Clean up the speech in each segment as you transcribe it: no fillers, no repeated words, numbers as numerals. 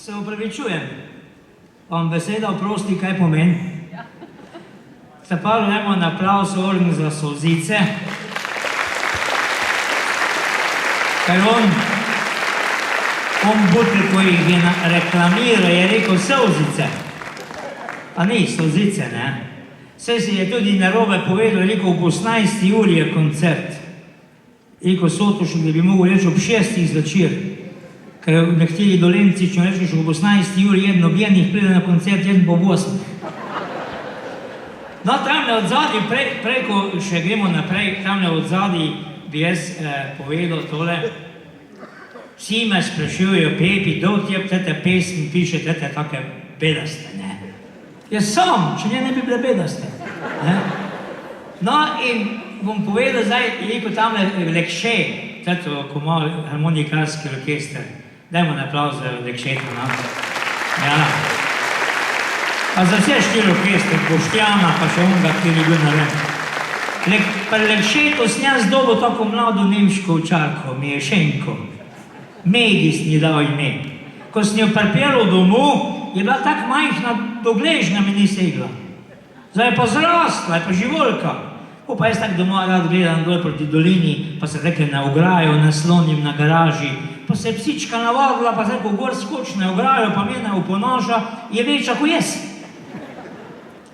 Se upravičujem. Vam beseda oprosti, kaj pomeni? Se pa dajmo na aplavz orgen za Solzice. Ker on butel, ko jih je reklamiral, je rekel Solzice. Pa ni Solzice, ne? Saj si je tudi narobe povedal, rekel, ob 18. uri je koncert. Rekel Sotošek, da bi mogel reči ob 6. zvečer. Ker ne hteli Dolenci, če rečeš, ob 18. uri jedno objenih pride na koncert, jedno po 8. No, tamle od zadnji, prej, ko še gremo naprej, tamle od zadnji bi jaz povedal tole. Vsi me sprašujejo, Pepi, do tjep tete pesmi piše tete take bedaste, ne? Jaz sam, če ne bi bile bedaste. No, in bom povedal zdaj, je rekel tamle Lekše, teto, ko ima harmonikarski orkester. Dajmo na aplavz za Lekšeta, no? Ja. Pa za vse 4 orkester, Boštjana, pa še onga, ki je bil na vreme. Pri Lekšetu sem jaz dobil tako mlado nemško ovčarko, Miješenko. Megis ni dal ime. Ko sem jo pripeljal domov, je bila tako majhna, dogležna mi ni segla. Zdaj je pa zrastla, je pa živolka. Pa jaz tako doma rad gledam dol proti dolini, pa se rekli na ograjo, naslonim na garaži, pa se je psička navadila, pa zdaj ko gor skoči na ograjo, pa mene oponaša, je večja kot jaz.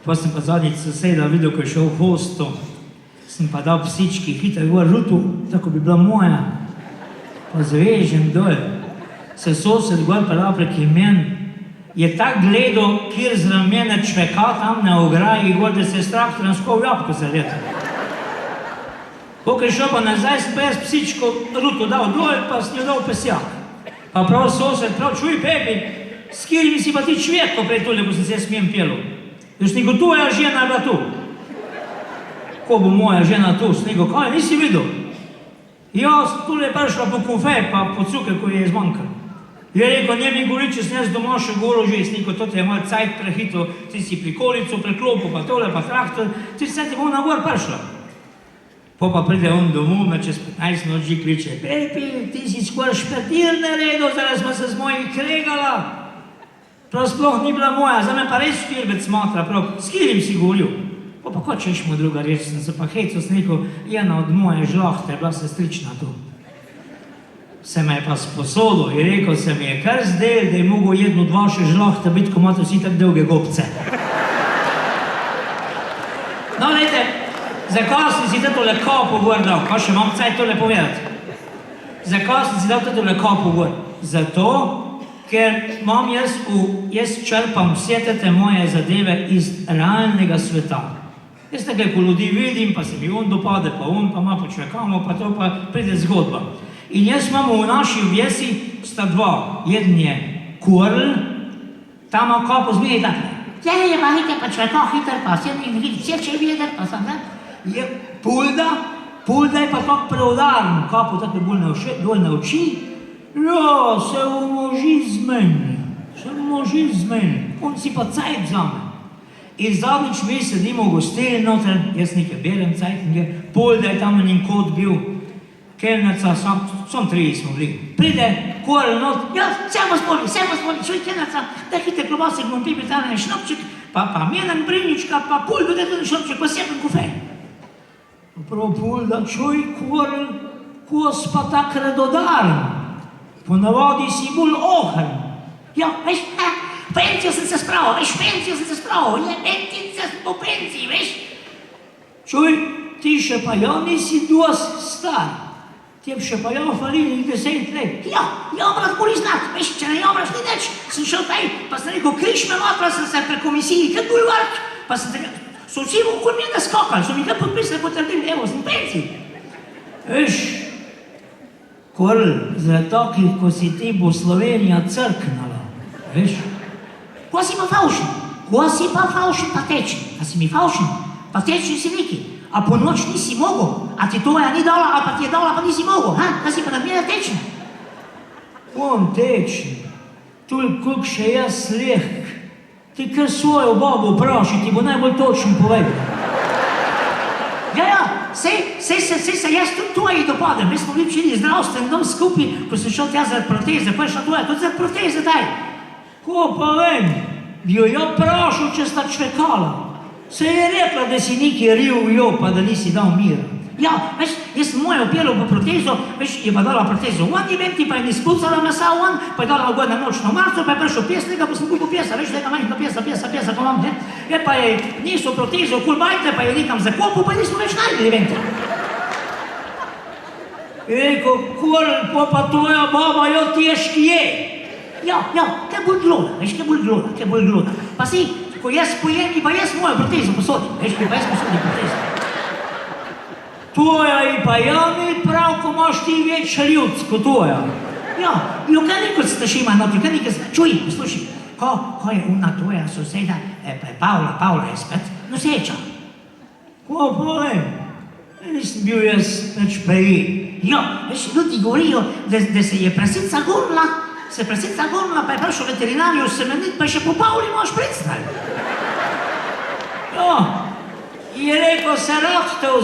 Pa sem pa zadnjič soseda videl, ko je šel v hosto, sem pa dal psički hitro gor rutu, tako bi bila moja, pa zvežem dol. Se sosed gor pelal preki meni, je tak gledal, kjer zraven mene čveka tam na ograji, gor, da se je strah transkov jabko zaleta. Ko je šel pa nazaj, sem pa jaz psičko ruto dal dol, pa sem jo dal pesjak. Pa prav sosed, prav čuj, Pepi, s kjerimi si pa ti čveko prej tole, ko sem se jaz smijem pelo. Jaz nego, tvoja žena je bila tu. Ko bo moja žena tu? Sem nego, kaj, nisi videl? Jaz tole je prišla po kofej, pa po cuker, ko je izmanjkal. Je rekel, ne mi govori, če sem jaz doma še golo že, sem rekel, to te je malo cajt prehito, ti si prikolico, preklopil, pa tole, pa traktor, ti se ti bo na gor prišla. Pa pride on domov, me čez 15 noči kliče, Pepi, ti si skoraj špetir naredil, zdaj smo se z mojih kregala. Prav sploh ni bila moja, zdaj me pa res štirbec smatra, prav, s kjerim si govoril? Pa ko češ mu druga reč, sem se pa hecel, sem rekel, ena od moje žlahte je bila sestrična tu. Se me je pa sposodil, je rekel, se mi je kar zdel, da je mogel jedno od vaše žlahte biti, ko imate vsi tak dolge gobce. No, lejte, zakaj sem si tole kapo gor dal? Pa še imam caj tole povedati. Zakaj sem si dal tole kapo gor? Zato, ker imam jaz črpam vse te moje zadeve iz realnega sveta. Jaz nekaj, ko ljudi vidim, pa se mi on dopade, pa on, pa ima počvekamo, pa to pa pride zgodba. In jaz imamo v naši objesi sta dva. Jeden je Kurl, tam ima kapo zmeri takle. Je pa hiter, pa čveka hiter, pa vse in vidi, vse če videti, pa sem ne. Je Pulda je pa tako preudaren, kapo tako bolj na oči. Ja, se umoži z meni. On si pa cajt vzame. In zadnjič mi sedimo v gostilni noter, jaz nekaj berem cajtinge, Pulda je tam en kot bil, kelnerca, sam 3 smo bili. Pride Kurl not, ja, semo spoli, čuj kelnerca, da hite klobasek bom pipi tam en šnopček, pa menen brinička, pa Pulda, da tudi šnopček, pa seben kofej. Prav Pulda, čuj Kurl, ko si pa tak redodaren. Ponavadi si bolj ohen. Ja, veš, penzijo sem se spravil, je penzijo po penziji, veš. Čuj, ti še pa ja nisi dost star. Ti še pa ja falili 10 let. Ja, obrat boli znak, veš, če ne obraš ni neč. Sem šel taj, pa sem rekel, križ me matra, sem se pre komisiji, kad bulvark, pa sem tega, so vsi okoli mene skakali, so mi kaj podpisali, potrdili, evo, sem penziji. Veš, Kurl, zaradi takih, ko si ti bo Slovenija crknala, veš? Ko si pa favšen, pa tečen. A si mi favšen, pa tečen si neki. A po noč nisi mogel, a ti tvoja ni dala, a pa ti je dala, pa nisi mogel, ha? A si pa nad mene tečen. On tečen, toliko koliko še jaz lehk. Ti kar svojo babo vpraši, ti bo najbolj točno povedal. Ja, sej se jaz tudi tvoji dopadem. Mi smo bili včili zdravstven dom skupaj, ko sem šel tja zaradi proteze, pa je šla tvoja, tudi zaradi proteze daj. Ko pa vem, bi jo ja vprašal, če sta čvekala. Se je rekla, da si neki ril jo, pa da nisi dal mira. Ja, veš, jaz sem mojo pelo po protezo, veš, je pa dala protezo v eventi, pa je ni spucala mesa v pa je dala ugodna nočno marco, pa je prišel pesnika, pa sem kupil pesa, veš, neka manjka pesa, ko imam, ne? Je pa je niso protezo kulbajte, pa je nekam zakopil, pa nismo več najdeli eventi. Je rekel, pa tvoja baba jo težki je. Ja, kaj bolj gloda, veš, kaj bolj gloda. Pa si, ko jaz pojem, pa jaz mojo protezo posodim, veš, pa jaz posodim protezo. Tvoja in pa ja mi prav, ko imaš ti več ljudsko, tvoja. Ja, kaj nikoli ste še ima notri, kaj nikoli, čuj, poslušaj, ko je ona tvoja soseda, Pavla je spet, noseča. Ko pa vem, nisem bil jaz več prej. Ja, veš, ljudi govorijo, da se je prasica gurla, pa je prišel veterinarju semenit, pa je še po Pavli moš pricnali. Ja. Je rekel, se rad to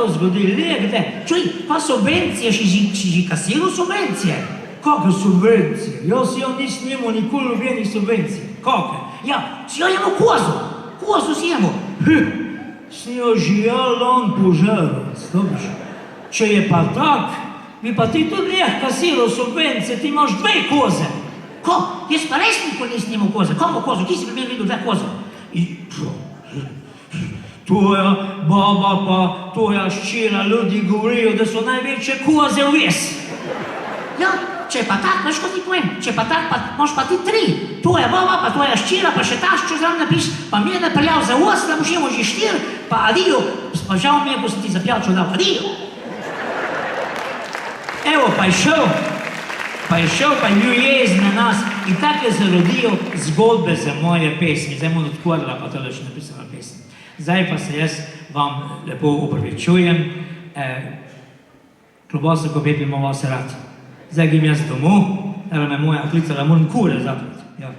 zgodi, legde. Čuj, pa subvencije, si kasilo subvencije? Kakve subvencije? Jaz si jo nisem imel nikoli nobenih subvencij. Kakve? Ja, si jo imel kozo si imel. Si jo žijal on požaral, stopiš. Če je pa tak, bi pa ti tudi kasilo subvencije, ti imaš 2 koze. Ko? Jaz pa res nikoli nisem imel koze. Kako kozo? Ki si pri meni videl 2 koze? Tvoja baba pa tvoja ščira ljudi govorijo, da so največje koze vmes. Ja, če pa tak, veš, ko ti povem, če pa tak, pa moš pa ti 3. Tvoja baba, pa tvoja ščira, pa še taščo zraven napiš, pa mi je napeljal za 8, boš imel že 4, pa adijo, pa žal mi je, ko sem ti za pijačo dal, adijo. Evo, pa je šel, pa je bil jezen na nas in tako se rodijo zgodbe za moje pesmi. Zdaj mu odkvarila, pa tole še napisala pesmi. Zdaj pa se jaz vam lepo opravičujem, kloboso, ko Pepi imamo vas rad. Zdaj grem jaz domov, me moja klicala, moram kure zaprati. Ja.